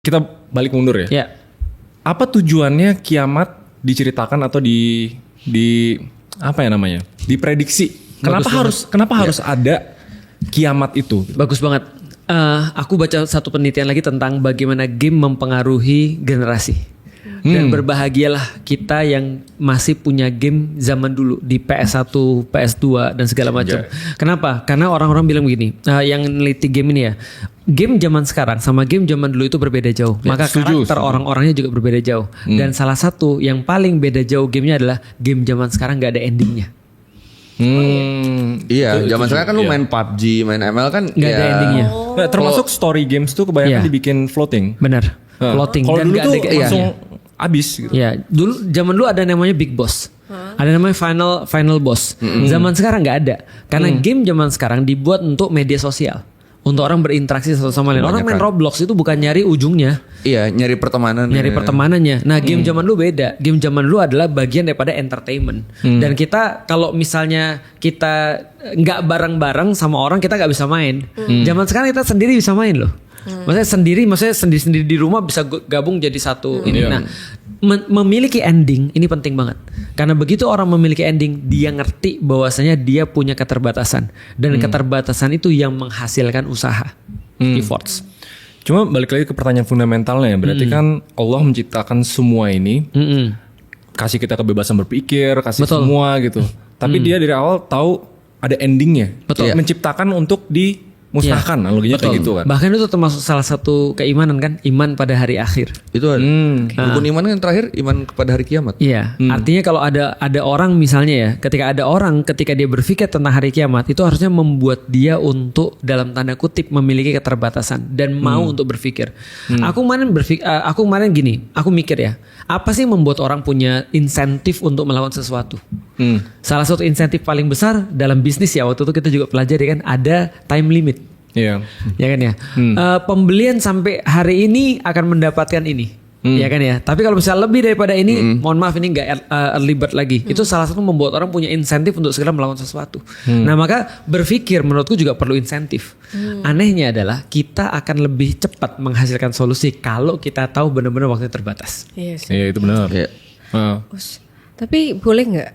Kita balik mundur ya. Ya. Apa tujuannya kiamat diceritakan atau di apa ya namanya? Diprediksi. Kenapa harus ada kiamat itu? Bagus banget. Aku baca satu penelitian lagi tentang bagaimana game mempengaruhi generasi. Dan berbahagialah kita yang masih punya game zaman dulu di PS1, PS2 dan segala macam. Kenapa? Karena orang-orang bilang begini, yang neliti game ini ya, game zaman sekarang sama game zaman dulu itu berbeda jauh. Maka karakter orang-orangnya juga berbeda jauh. Dan salah satu yang paling beda jauh gamenya adalah game zaman sekarang gak ada endingnya. Iya, zaman sekarang kan lu main PUBG, main ML kan gak ada endingnya. Nah, termasuk story games tuh kebanyakan dibikin floating. Benar, floating. Kalau dulu gak tuh ada langsung abis gitu. Ya, zaman dulu ada namanya Big Boss. Ada namanya Final Boss. Zaman sekarang nggak ada. Karena game zaman sekarang dibuat untuk media sosial. Untuk orang berinteraksi satu sama lain. Orang main Roblox itu bukan nyari ujungnya. Iya, nyari pertemanan. Nyari pertemanannya. Nah, game zaman dulu beda. Game zaman dulu adalah bagian daripada entertainment. Dan kita kalau misalnya kita nggak bareng-bareng sama orang, kita nggak bisa main. Zaman sekarang kita sendiri bisa main loh. Maksudnya sendiri di rumah bisa gabung jadi satu ini. Nah, memiliki ending ini penting banget. Karena begitu orang memiliki ending, dia ngerti bahwasanya dia punya keterbatasan dan keterbatasan itu yang menghasilkan usaha, efforts. Cuma balik lagi ke pertanyaan fundamentalnya, berarti kan Allah menciptakan semua ini, kasih kita kebebasan berpikir, kasih semua gitu. Tapi dia dari awal tahu ada endingnya. Betul. Menciptakan untuk dimusnahkan, analoginya kayak gitu kan. Bahkan itu termasuk salah satu keimanan kan, iman pada hari akhir. Itu ada. Rukun iman kan terakhir iman kepada hari kiamat. Iya, artinya kalau ada orang misalnya ya, ketika dia berpikir tentang hari kiamat, itu harusnya membuat dia untuk dalam tanda kutip memiliki keterbatasan dan mau untuk berpikir. Aku kemarin gini, aku mikir ya, apa sih yang membuat orang punya insentif untuk melakukan sesuatu? Salah satu insentif paling besar dalam bisnis ya, waktu itu kita juga pelajari kan, ada time limit. Iya. Ya kan ya. Pembelian sampai hari ini akan mendapatkan ini. Ya kan ya. Tapi kalau misalnya lebih daripada ini, mohon maaf ini nggak early bird lagi. Itu salah satu membuat orang punya insentif untuk segera melakukan sesuatu. Nah maka berpikir menurutku juga perlu insentif. Anehnya adalah kita akan lebih cepat menghasilkan solusi kalau kita tahu benar-benar waktunya terbatas. Iya sih. Iya itu benar. Iya. Tapi boleh nggak